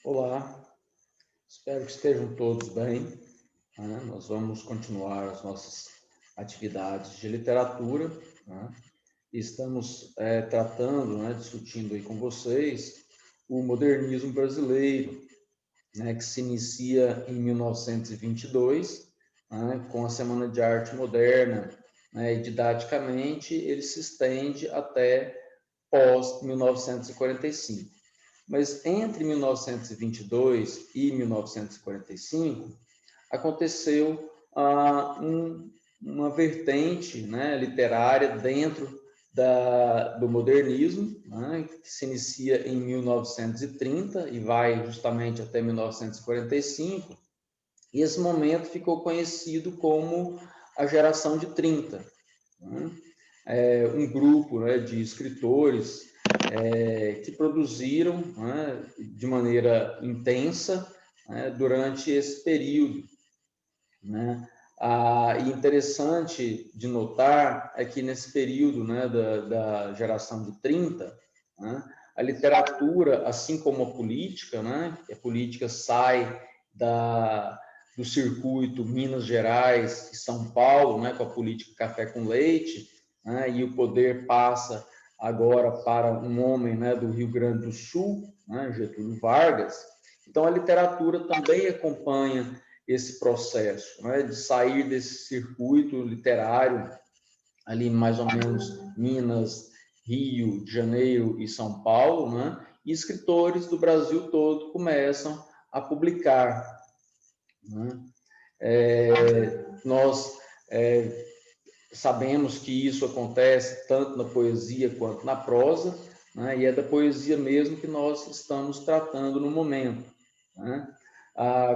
Olá, espero que estejam todos bem. Nós vamos continuar as nossas atividades de literatura. Estamos tratando, discutindo aí com vocês o modernismo brasileiro, que se inicia em 1922, com a Semana de Arte Moderna, e didaticamente ele se estende até pós-1945. Mas entre 1922 e 1945, aconteceu uma vertente literária dentro do modernismo, que se inicia em 1930 e vai justamente até 1945, e esse momento ficou conhecido como a geração de 30. Um grupo de escritores que produziram de maneira intensa durante esse período. E interessante de notar é que nesse período da geração de 30, a literatura, assim como a política, a política sai do circuito Minas Gerais e São Paulo, com a política café com leite, e o poder passa agora para um homem do Rio Grande do Sul, Getúlio Vargas. Então, a literatura também acompanha esse processo de sair desse circuito literário, ali mais ou menos Minas, Rio de Janeiro e São Paulo, e escritores do Brasil todo começam a publicar. Nós sabemos que isso acontece tanto na poesia quanto na prosa, e é da poesia mesmo que nós estamos tratando no momento.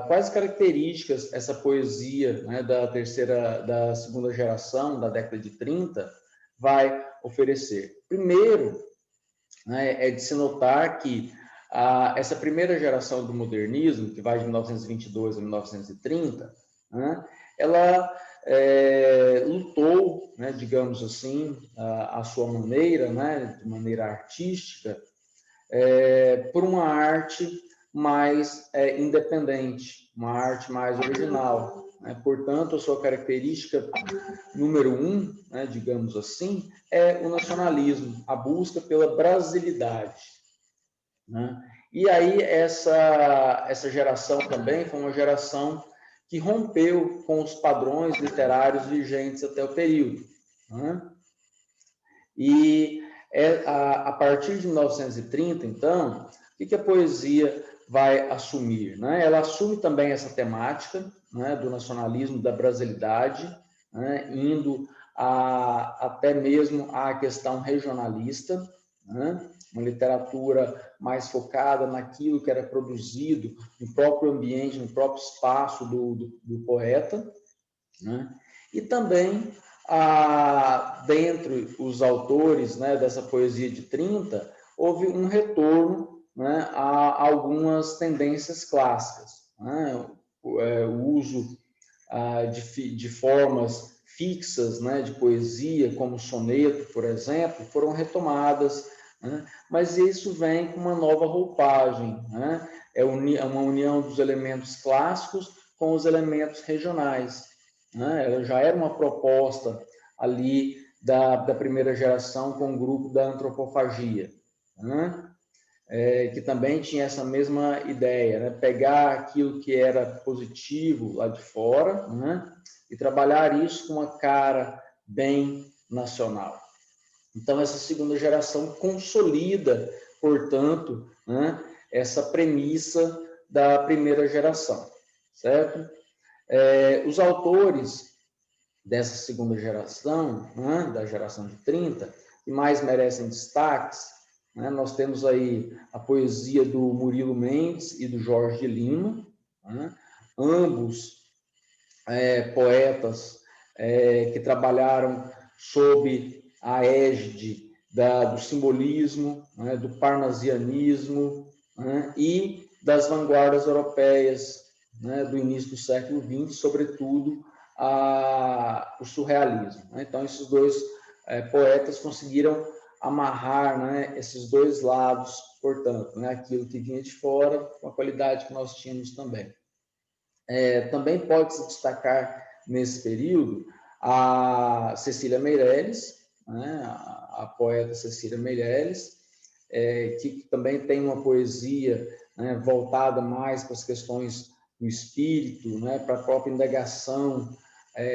Quais características essa poesia da segunda geração, da década de 30, vai oferecer? Primeiro, é de se notar que essa primeira geração do modernismo, que vai de 1922 a 1930, ela lutou, digamos assim, à sua maneira, de maneira artística, por uma arte mais independente, uma arte mais original. Portanto, a sua característica número um, digamos assim, é o nacionalismo, a busca pela brasilidade. E aí, essa geração também foi uma geração que rompeu com os padrões literários vigentes até o período. E a partir de 1930, então, o que a poesia vai assumir? Ela assume também essa temática do nacionalismo, da brasilidade, indo até mesmo à questão regionalista, uma literatura mais focada naquilo que era produzido no próprio ambiente, no próprio espaço do poeta, e também dentre os autores dessa poesia de 30, houve um retorno a algumas tendências clássicas. O uso de formas fixas de poesia, como o soneto, por exemplo, foram retomadas, mas isso vem com uma nova roupagem. É uma união dos elementos clássicos com os elementos regionais. Ela já era uma proposta ali da primeira geração com o grupo da antropofagia, que também tinha essa mesma ideia, pegar aquilo que era positivo lá de fora, e trabalhar isso com uma cara bem nacional. Então, essa segunda geração consolida, portanto, essa premissa da primeira geração, certo? Os autores dessa segunda geração, da geração de 30, que mais merecem destaques, nós temos aí a poesia do Murilo Mendes e do Jorge de Lima, ambos poetas que trabalharam sob a égide do simbolismo, do parnasianismo e das vanguardas europeias do início do século XX, sobretudo o surrealismo. Então, esses dois poetas conseguiram amarrar, né, esses dois lados, portanto, né, aquilo que vinha de fora com a qualidade que nós tínhamos também. Também pode-se destacar nesse período a Cecília Meirelles, né, a poeta Cecília Meirelles, que também tem uma poesia, né, voltada mais para as questões do espírito, né, para a própria indagação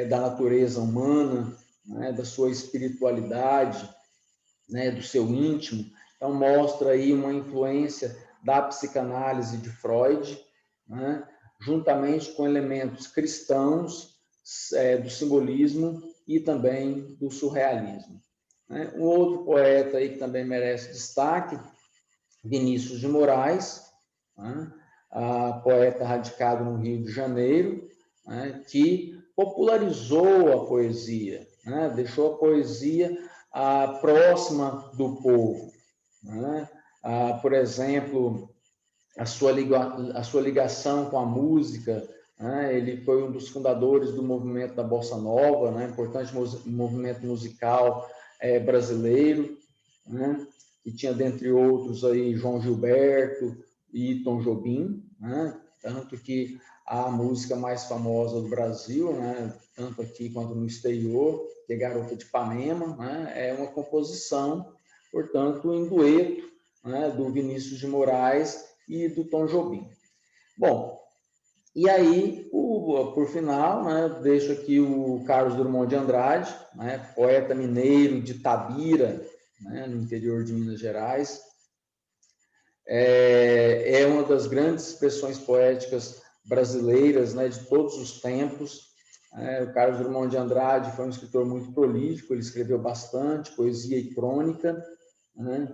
da natureza humana, né, da sua espiritualidade, né, do seu íntimo. Então, mostra aí uma influência da psicanálise de Freud, né, juntamente com elementos cristãos, do simbolismo e também do surrealismo. Um outro poeta aí que também merece destaque, Vinícius de Moraes, né, poeta radicado no Rio de Janeiro, né, que popularizou a poesia, né, deixou a poesia próxima do povo. Né? Por exemplo, a sua ligação com a música, né? Ele foi um dos fundadores do movimento da Bossa Nova, né? Importante movimento musical brasileiro, né? Que tinha, dentre outros, aí, João Gilberto e Tom Jobim, né? Tanto que a música mais famosa do Brasil, né? Tanto aqui quanto no exterior, que é Garota de Ipanema, né? É uma composição, portanto, em dueto, né? Do Vinícius de Moraes e do Tom Jobim. Bom, e aí, por final, né, deixo aqui o Carlos Drummond de Andrade, né, poeta mineiro de Tabira, né, no interior de Minas Gerais. É uma das grandes expressões poéticas brasileiras, né, de todos os tempos. O Carlos Drummond de Andrade foi um escritor muito prolífico, ele escreveu bastante poesia e crônica, né,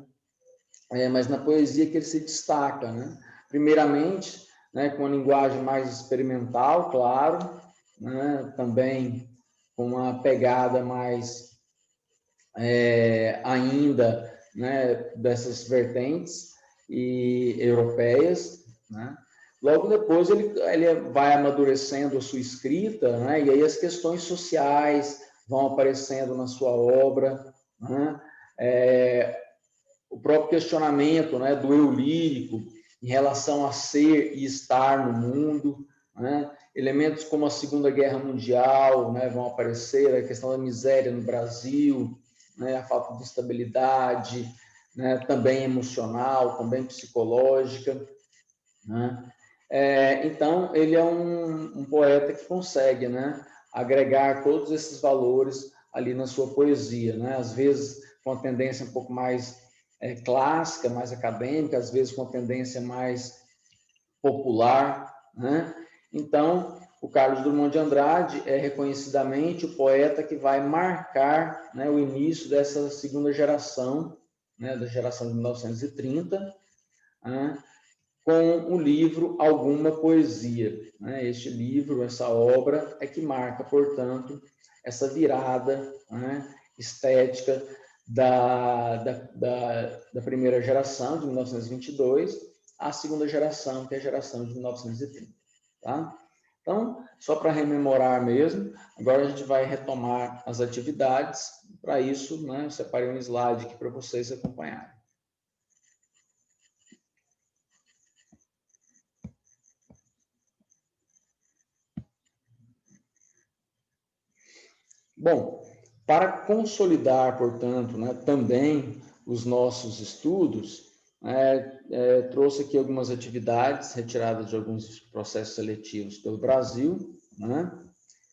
mas na poesia que ele se destaca, né? Primeiramente, né, com uma linguagem mais experimental, claro, né, também com uma pegada mais ainda, né, dessas vertentes europeias, né? Logo depois ele vai amadurecendo a sua escrita, né, e aí as questões sociais vão aparecendo na sua obra, né? O próprio questionamento, né, do eu lírico em relação a ser e estar no mundo, né? Elementos como a Segunda Guerra Mundial, né, vão aparecer, a questão da miséria no Brasil, né, a falta de estabilidade, né, também emocional, também psicológica, né? Então, ele é um poeta que consegue, né, agregar todos esses valores ali na sua poesia, né? Às vezes com uma tendência um pouco mais clássica, mais acadêmica, às vezes com tendência mais popular, né? Então, o Carlos Drummond de Andrade é reconhecidamente o poeta que vai marcar, né, o início dessa segunda geração, né, da geração de 1930, né, com o livro Alguma Poesia, né? Este livro, essa obra, é que marca, portanto, essa virada, né, estética da primeira geração, de 1922, à segunda geração, que é a geração de 1930. Tá? Então, só para rememorar mesmo, agora a gente vai retomar as atividades. Para isso, né, eu separei um slide aqui para vocês acompanharem. Bom, para consolidar, portanto, né, também os nossos estudos, trouxe aqui algumas atividades retiradas de alguns processos seletivos pelo Brasil, né?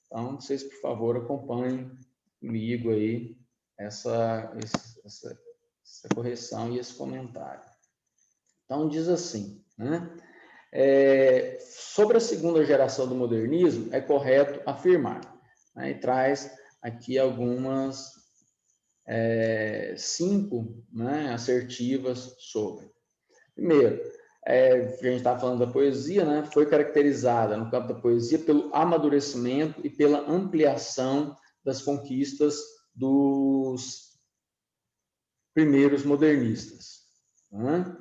Então, vocês, por favor, acompanhem comigo aí essa correção e esse comentário. Então, diz assim, né? Sobre a segunda geração do modernismo, é correto afirmar, né? E traz aqui algumas 5, né, assertivas sobre. Primeiro, a gente está falando da poesia, né? Foi caracterizada no campo da poesia pelo amadurecimento e pela ampliação das conquistas dos primeiros modernistas. Né?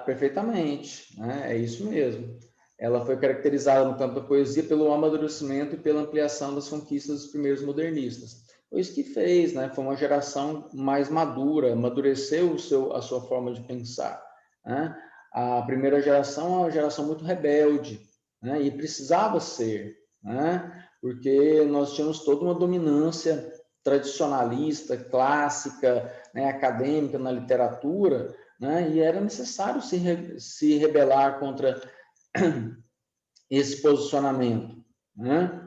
Perfeitamente, né? É isso mesmo. Ela foi caracterizada no campo da poesia pelo amadurecimento e pela ampliação das conquistas dos primeiros modernistas. foi isso que fez, né? Foi uma geração mais madura, amadureceu a sua forma de pensar, né? A primeira geração é uma geração muito rebelde, né? E precisava ser, né? Porque nós tínhamos toda uma dominância tradicionalista, clássica, né? Acadêmica na literatura, né? E era necessário se rebelar contra esse posicionamento, né?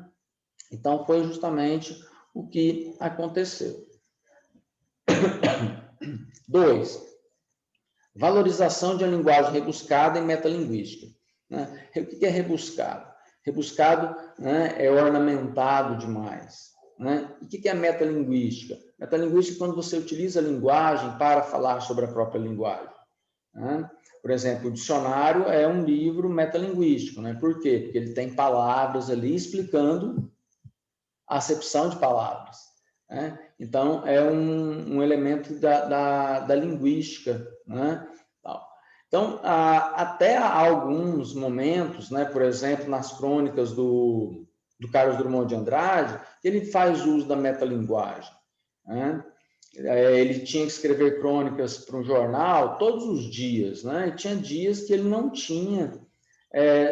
Então, foi justamente o que aconteceu. 2. Valorização de uma linguagem rebuscada e metalinguística. Né? O que é rebuscado? Rebuscado, né, é ornamentado demais. Né? E o que é metalinguística? Metalinguística é quando você utiliza a linguagem para falar sobre a própria linguagem. Né? Por exemplo, o dicionário é um livro metalinguístico. Né? Por quê? Porque ele tem palavras ali explicando a acepção de palavras. Né? Então, é um elemento da linguística. Né? Então, até há alguns momentos, né, por exemplo, nas crônicas do Carlos Drummond de Andrade, ele faz uso da metalinguagem. Né? Ele tinha que escrever crônicas para um jornal todos os dias, né? E tinha dias que ele não tinha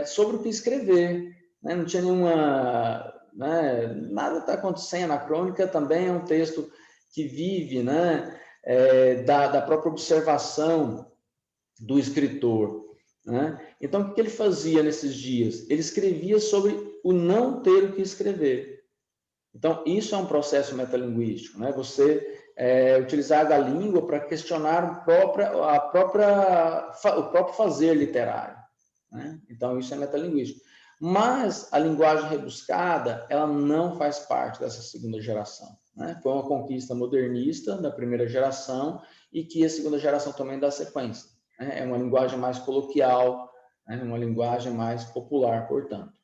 sobre o que escrever, né? Não tinha nenhuma... Né? Nada está acontecendo. A crônica também é um texto que vive, né? Da própria observação do escritor. Né? Então, o que ele fazia nesses dias? Ele escrevia sobre o não ter o que escrever. Então, isso é um processo metalinguístico, né? Você utilizar a língua para questionar o próprio fazer literário. Né? Então, isso é metalinguístico. Mas a linguagem rebuscada, ela não faz parte dessa segunda geração. Né? Foi uma conquista modernista da primeira geração e que a segunda geração também dá sequência. Né? É uma linguagem mais coloquial, né? Uma linguagem mais popular, portanto.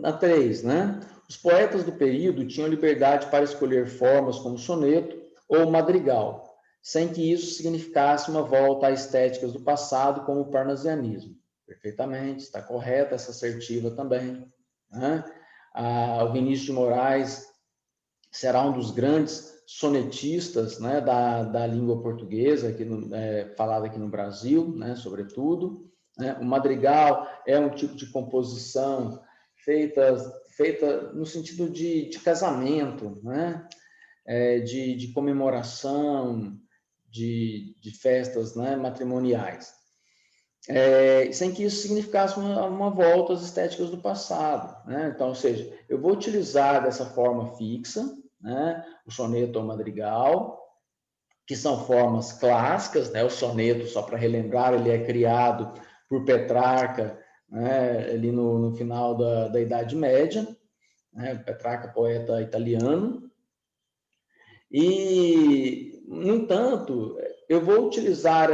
A 3, né? Os poetas do período tinham liberdade para escolher formas como soneto ou madrigal, sem que isso significasse uma volta a estéticas do passado, como o parnasianismo. Perfeitamente, está correta essa assertiva também. Né? O Vinícius de Moraes será um dos grandes sonetistas, né, da língua portuguesa, falada aqui no Brasil, né, sobretudo. Né? O madrigal é um tipo de composição feita no sentido de casamento, né? De comemoração, de festas, né, matrimoniais. Sem que isso significasse uma volta às estéticas do passado. Né? Então, ou seja, eu vou utilizar dessa forma fixa, né, o soneto ou madrigal, que são formas clássicas, né? O soneto, só para relembrar, ele é criado por Petrarca, né, ali no final da Idade Média, né? Petrarca, poeta italiano. E, no entanto, eu vou utilizar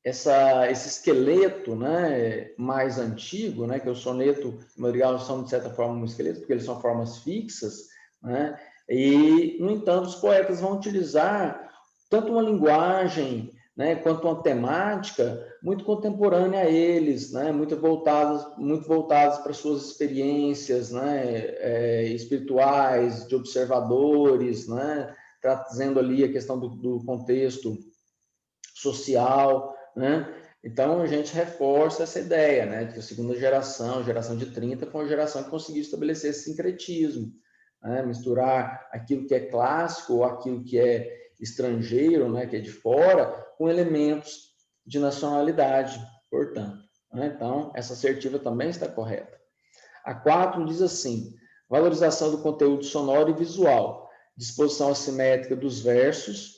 esse esqueleto, né, mais antigo, né, que é o soneto e o madrigal são, de certa forma, um esqueleto, porque eles são formas fixas, né, e, no entanto, os poetas vão utilizar tanto uma linguagem, né, quanto uma temática muito contemporânea a eles, né, muito voltadas para suas experiências, né, espirituais, de observadores, né, trazendo ali a questão do contexto social, né? Então, a gente reforça essa ideia, né, de que a segunda geração, a geração de 30, foi uma geração que conseguiu estabelecer esse sincretismo, né? Misturar aquilo que é clássico ou aquilo que é estrangeiro, né, que é de fora, com elementos de nacionalidade, portanto. Né? Então, essa assertiva também está correta. A 4 diz assim: valorização do conteúdo sonoro e visual, disposição assimétrica dos versos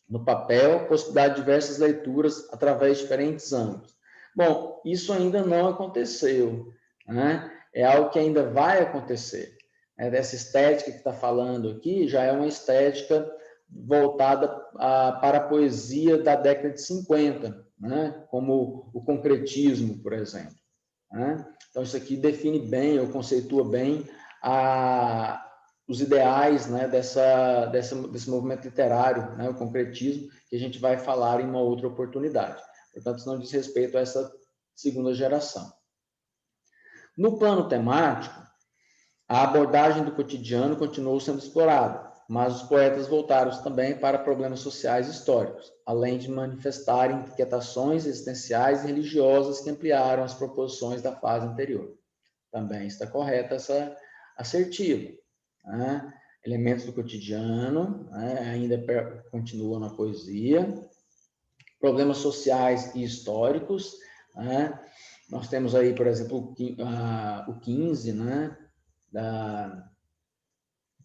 no papel, possibilidade de diversas leituras através de diferentes ângulos. Bom, isso ainda não aconteceu, né? É algo que ainda vai acontecer. Essa estética que está falando aqui já é uma estética voltada para a poesia da década de 50, né? Como o concretismo, por exemplo. Né? Então, isso aqui define bem, ou conceitua bem os ideais, né, desse movimento literário, né, o concretismo, que a gente vai falar em uma outra oportunidade. Portanto, isso não diz respeito a essa segunda geração. No plano temático, A abordagem do cotidiano continuou sendo explorada, mas os poetas voltaram também para problemas sociais e históricos, além de manifestarem inquietações existenciais e religiosas que ampliaram as proposições da fase anterior. Também está correta essa assertiva. Né? Elementos do cotidiano, né? Ainda continua na poesia. Problemas sociais e históricos. Né? Nós temos aí, por exemplo, o 15, né? da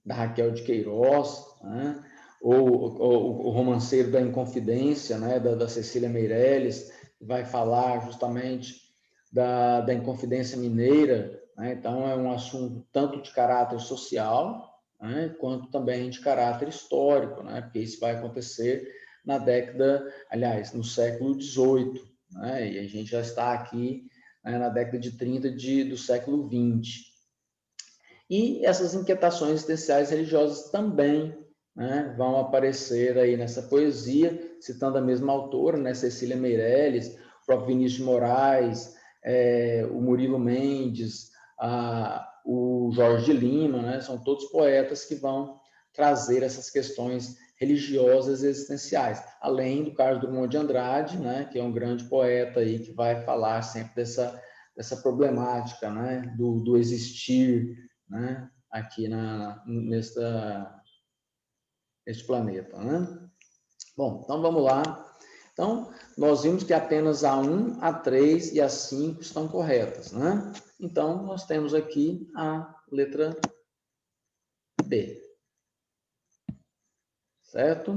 Raquel de Queiroz, né? ou o romanceiro da Inconfidência, né? da Cecília Meirelles, que vai falar justamente da Inconfidência Mineira. Né? Então, é um assunto tanto de caráter social, né? quanto também de caráter histórico, né? Porque isso vai acontecer na década, aliás, no século XVIII, né? E a gente já está aqui, né, na década de 30 do século XX. E essas inquietações existenciais religiosas também, né, vão aparecer aí nessa poesia, citando a mesma autora, né, Cecília Meirelles, o próprio Vinícius de Moraes, o Murilo Mendes, o Jorge de Lima, né, são todos poetas que vão trazer essas questões religiosas e existenciais, além do Carlos Drummond de Andrade, né, que é um grande poeta aí que vai falar sempre dessa problemática, né, do existir, né, aqui neste planeta. Né? Bom, então vamos lá. Então, nós vimos que apenas a 1, a 3 e a 5 estão corretas. Né? Então, nós temos aqui a letra B. Certo?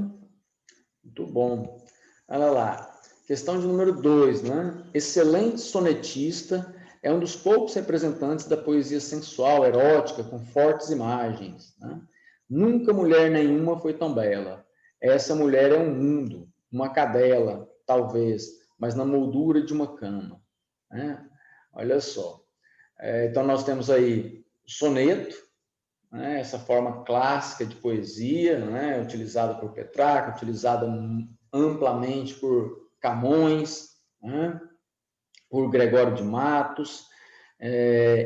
Muito bom. Olha lá. Questão de número 2. Né? Excelente sonetista, é um dos poucos representantes da poesia sensual, erótica, com fortes imagens. Né? Nunca mulher nenhuma foi tão bela. Essa mulher é um mundo, uma cadela, talvez, mas na moldura de uma cama. Né? Olha só. Então, nós temos aí o soneto, né? Essa forma clássica de poesia, né? Utilizada por Petrarca, utilizada amplamente por Camões, né? Por Gregório de Matos.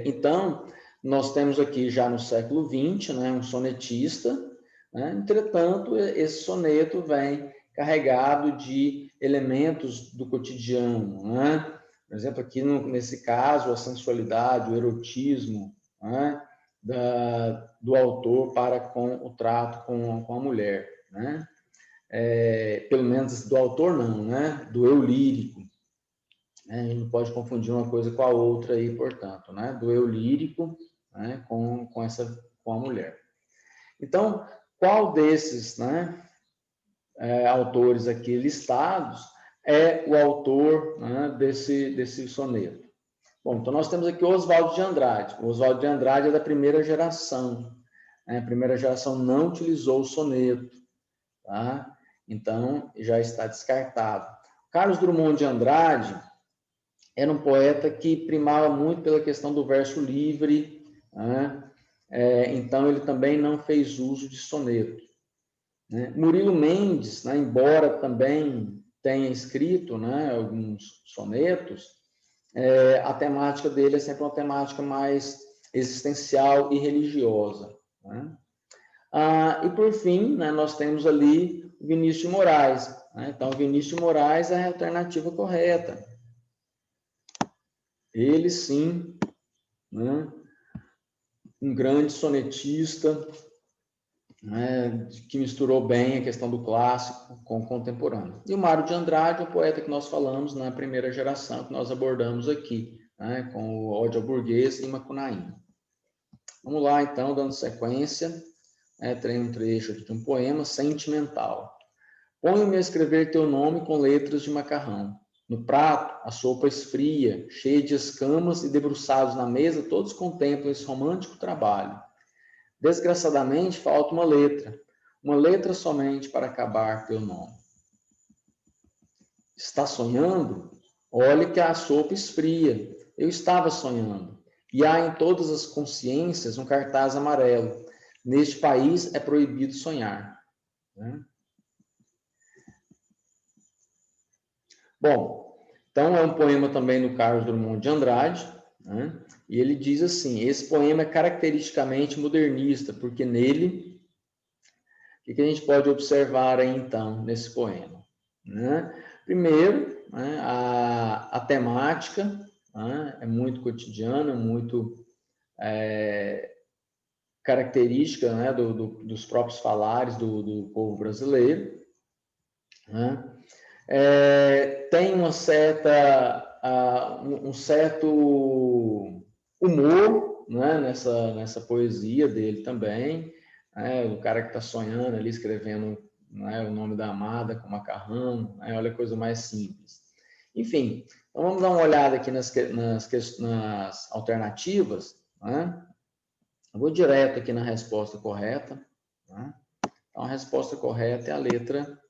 Então, nós temos aqui já no século XX, né, um sonetista, né? Entretanto, esse soneto vem carregado de elementos do cotidiano, né? Por exemplo, aqui nesse caso, a sensualidade, o erotismo, né? Do autor para com o trato com a mulher, né? Pelo menos do autor não, né? Do eu lírico. A gente não pode confundir uma coisa com a outra aí, portanto, né? Do eu lírico, né? com a mulher. Então, qual desses, né, autores aqui listados é o autor, né, desse soneto? Bom, então nós temos aqui Oswald de Andrade. O Oswald de Andrade é da primeira geração. Né? A primeira geração não utilizou o soneto, tá? Então já está descartado. Carlos Drummond de Andrade era um poeta que primava muito pela questão do verso livre, né? Então ele também não fez uso de soneto. Né? Murilo Mendes, né, embora também tenha escrito, né, alguns sonetos, a temática dele é sempre uma temática mais existencial e religiosa. Né? E por fim, né, nós temos ali o Vinícius de Moraes. Né? Então, Vinícius de Moraes é a alternativa correta. Ele, sim, né, um grande sonetista, né, que misturou bem a questão do clássico com o contemporâneo. E o Mário de Andrade, o poeta que nós falamos na primeira geração, que nós abordamos aqui, né, com o Ódio ao Burguês e Macunaíma. Vamos lá, então, dando sequência, tem um trecho aqui de um poema sentimental. Ponho-me a escrever teu nome com letras de macarrão. No prato, a sopa esfria, cheia de escamas, e debruçados na mesa, todos contemplam esse romântico trabalho. Desgraçadamente, falta uma letra somente para acabar teu nome. Está sonhando? Olhe que a sopa esfria. Eu estava sonhando. E há em todas as consciências um cartaz amarelo. Neste país é proibido sonhar. Né? Bom, então é um poema também do Carlos Drummond de Andrade, né? E ele diz assim, esse poema é caracteristicamente modernista, porque nele, o que a gente pode observar aí, então, nesse poema? Né? Primeiro, né, a temática, né, é muito cotidiana, muito característica, né, dos próprios falares do povo brasileiro, né? Tem uma um certo humor, né, nessa poesia dele também, né, o cara que está sonhando ali, escrevendo, né, o nome da amada com macarrão, né, olha a coisa mais simples. Enfim, então vamos dar uma olhada aqui nas alternativas, né? Eu vou direto aqui na resposta correta, né? Então a resposta correta é a letra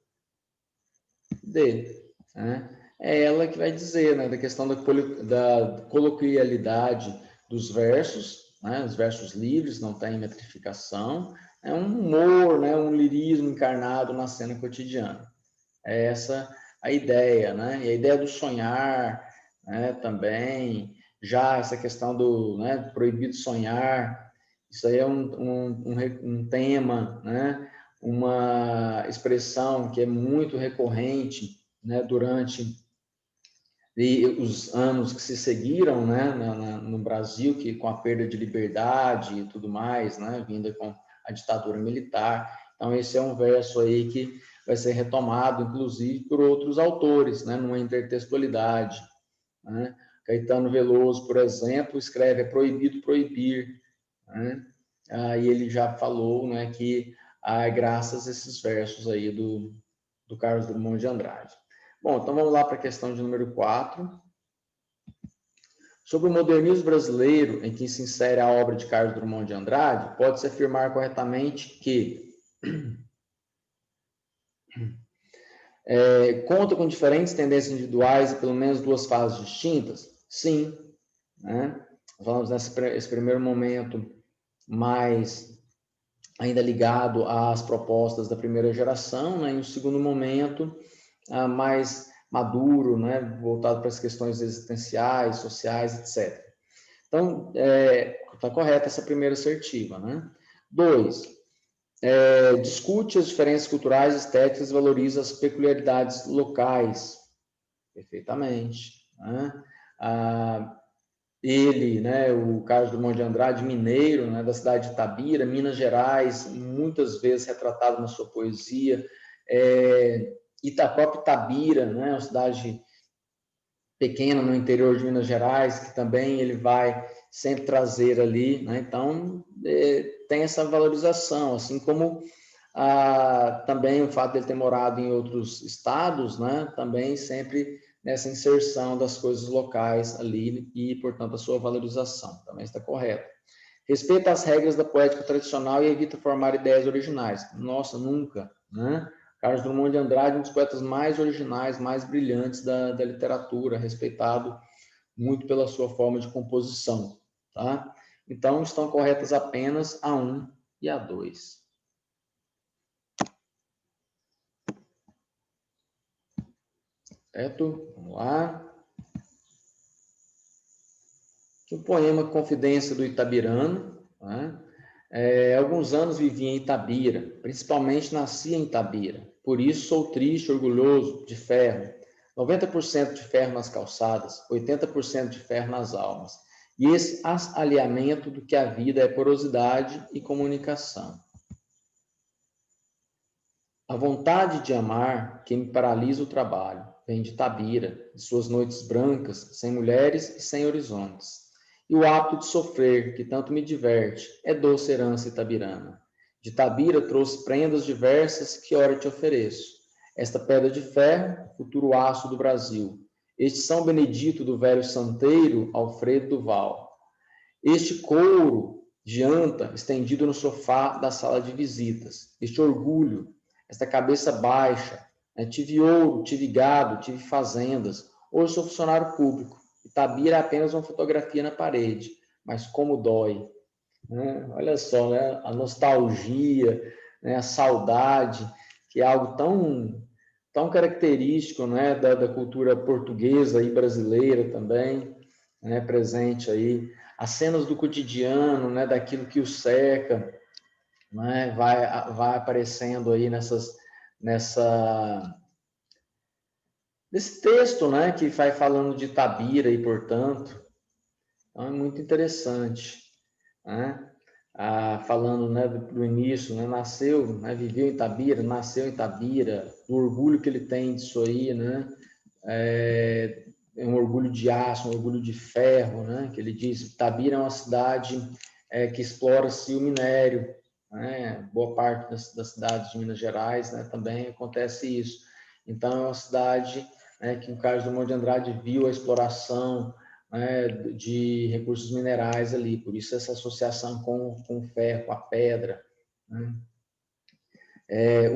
D, né? É ela que vai dizer, né, da questão da coloquialidade dos versos, né, os versos livres, não tem metrificação, é um humor, né, um lirismo encarnado na cena cotidiana. É essa a ideia, né? E a ideia do sonhar, né, também, já essa questão do, né, proibido sonhar, isso aí é um tema, né, uma expressão que é muito recorrente, né, durante os anos que se seguiram, né, no Brasil, que com a perda de liberdade e tudo mais, né, vinda com a ditadura militar. Então, esse é um verso aí que vai ser retomado, inclusive, por outros autores, né, numa intertextualidade, né? Caetano Veloso, por exemplo, escreve: é proibido proibir, né? E ele já falou, né, que graças a esses versos aí do Carlos Drummond de Andrade. Bom, então vamos lá para a questão de número 4. Sobre o modernismo brasileiro, em que se insere a obra de Carlos Drummond de Andrade, pode-se afirmar corretamente que conta com diferentes tendências individuais e pelo menos duas fases distintas? Sim, né? Falamos nesse primeiro momento mais ainda ligado às propostas da primeira geração, né? E no segundo momento mais maduro, né? Voltado para as questões existenciais, sociais, etc. Então, está correta essa primeira assertiva, né? 2. Discute as diferenças culturais, estéticas, valoriza as peculiaridades locais. Perfeitamente. Né? Ele, né, o Carlos Drummond de Andrade, mineiro, né, da cidade de Itabira, Minas Gerais, muitas vezes retratado na sua poesia, a própria Itabira, né, uma cidade pequena no interior de Minas Gerais, que também ele vai sempre trazer ali, né? Então, tem essa valorização, assim como também o fato de ele ter morado em outros estados, né? Também sempre nessa inserção das coisas locais ali e, portanto, a sua valorização, também está correto. Respeita as regras da poética tradicional e evita formar ideias originais. Nossa, nunca, né? Carlos Drummond de Andrade, um dos poetas mais originais, mais brilhantes da literatura, respeitado muito pela sua forma de composição, tá? Então, estão corretas apenas a 1 e a 2. Certo? Vamos lá. Aqui um poema Confidência do Itabirano, né? Alguns anos vivi em Itabira, principalmente nasci em Itabira. Por isso sou triste, orgulhoso, de ferro. 90% de ferro nas calçadas, 80% de ferro nas almas. E esse alinhamento do que a vida é porosidade e comunicação. A vontade de amar que me paralisa o trabalho vem de Itabira, de suas noites brancas, sem mulheres e sem horizontes. E o hábito de sofrer, que tanto me diverte, é doce herança itabirana. De Itabira trouxe prendas diversas que ora te ofereço. Esta pedra de ferro, futuro aço do Brasil. Este São Benedito do velho santeiro, Alfredo Duval. Este couro de anta estendido no sofá da sala de visitas. Este orgulho, esta cabeça baixa. Tive ouro, tive gado, tive fazendas. Hoje sou funcionário público. Itabira é apenas uma fotografia na parede, mas como dói. Né? Olha só, né? A nostalgia, né? A saudade, que é algo tão característico, né? da cultura portuguesa e brasileira também. né, presente aí, as cenas do cotidiano, né, daquilo que o cerca, né, vai aparecendo aí nesse texto, né, que vai falando de Itabira e, portanto, então é muito interessante, né? Falando, né, do início, né, nasceu, né, viveu em Itabira, nasceu em Itabira, o orgulho que ele tem disso aí, né, é um orgulho de aço, um orgulho de ferro, né, que ele diz, Itabira é uma cidade que explora-se o minério, né, boa parte das cidades de Minas Gerais, né, também acontece isso. Então, é uma cidade, né, que o Carlos Drummond de Andrade viu a exploração, né, de recursos minerais ali, por isso essa associação com o ferro, com a pedra, né?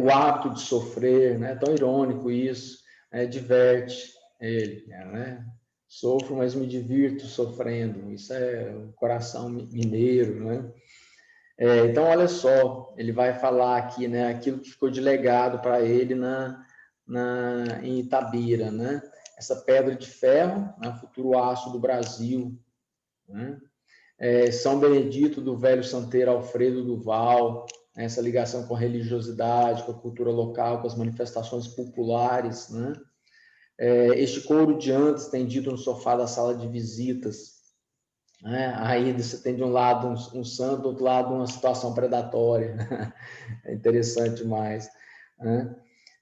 O hábito de sofrer, né, tão irônico isso, diverte ele, né? Sofro, mas me divirto sofrendo, isso é o coração mineiro, né? Então, olha só, ele vai falar aqui, né, aquilo que ficou de legado para ele em Itabira, né? Essa pedra de ferro, né, futuro aço do Brasil, né? São Benedito do Velho Santeiro Alfredo Duval, né? Essa ligação com a religiosidade, com a cultura local, com as manifestações populares, né? Este couro de antes tendido no sofá da sala de visitas, né? Aí você tem de um lado um santo, do outro lado uma situação predatória, é interessante demais, né?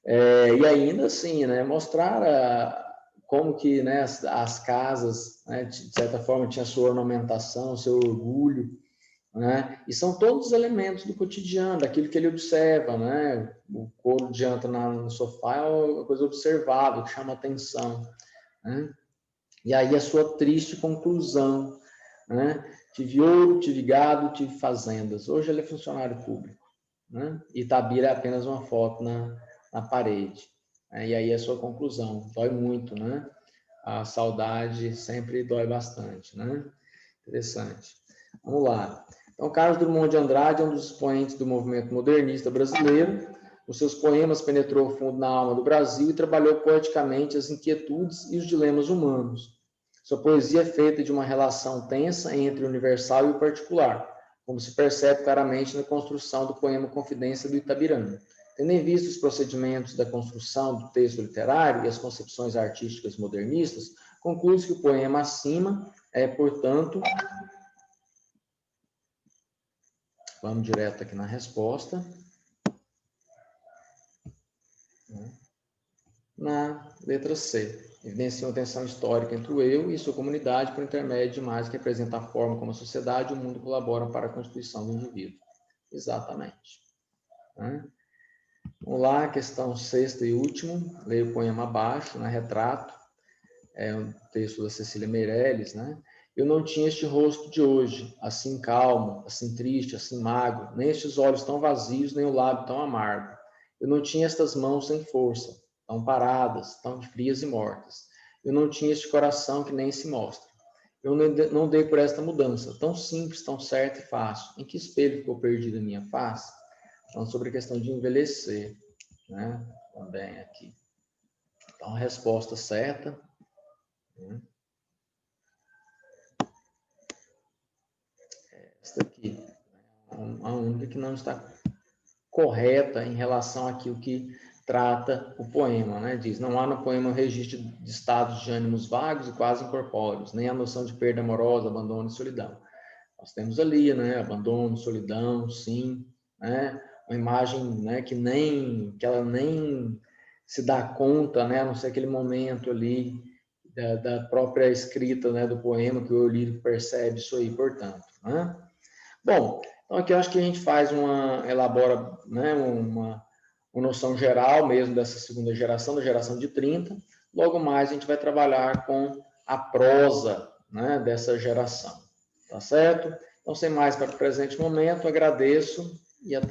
E ainda assim, né, mostrar como que, né, as casas, né, de certa forma, tinha sua ornamentação, seu orgulho, né, e são todos elementos do cotidiano, daquilo que ele observa, né, o couro de anta no sofá é uma coisa observável, que chama atenção, né, e aí a sua triste conclusão, né, tive ouro, tive gado, tive fazendas, hoje ele é funcionário público, né, Itabira é apenas uma foto na parede. E aí a sua conclusão, dói muito, né? A saudade sempre dói bastante, né? Interessante. Vamos lá. Então, Carlos Drummond de Andrade é um dos expoentes do movimento modernista brasileiro. Os seus poemas penetrou fundo na alma do Brasil e trabalhou poeticamente as inquietudes e os dilemas humanos. Sua poesia é feita de uma relação tensa entre o universal e o particular, como se percebe claramente na construção do poema Confidência do Itabirano. Tendo em vista os procedimentos da construção do texto literário e as concepções artísticas modernistas, conclui-se que o poema acima é, portanto, vamos direto aqui na resposta, na letra C, evidencia uma tensão histórica entre o eu e sua comunidade por intermédio de imagens que representam a forma como a sociedade e o mundo colaboram para a constituição do indivíduo. Exatamente. Vamos lá, questão sexta e última, leio o poema abaixo, né, retrato, é um texto da Cecília Meirelles, né? Eu não tinha este rosto de hoje, assim calmo, assim triste, assim magro, nem estes olhos tão vazios, nem o lábio tão amargo. Eu não tinha estas mãos sem força, tão paradas, tão frias e mortas. Eu não tinha este coração que nem se mostra. Eu não dei por esta mudança, tão simples, tão certa e fácil. Em que espelho ficou perdida a minha face? Então, sobre a questão de envelhecer, né? Também aqui. Então, a resposta certa, né? Esta aqui, a única que não está correta em relação àquilo que trata o poema, né? Diz, não há no poema um registro de estados de ânimos vagos e quase incorpóreos, nem a noção de perda amorosa, abandono e solidão. Nós temos ali, né, abandono, solidão, sim, né? Uma imagem, né, que ela nem se dá conta, né, a não ser aquele momento ali da própria escrita, né, do poema que o lírico percebe isso aí, portanto, né? Bom, então aqui eu acho que a gente elabora, né, uma noção geral mesmo dessa segunda geração, da geração de 30. Logo mais a gente vai trabalhar com a prosa, né, dessa geração. Tá certo? Então, sem mais para o presente momento, agradeço e até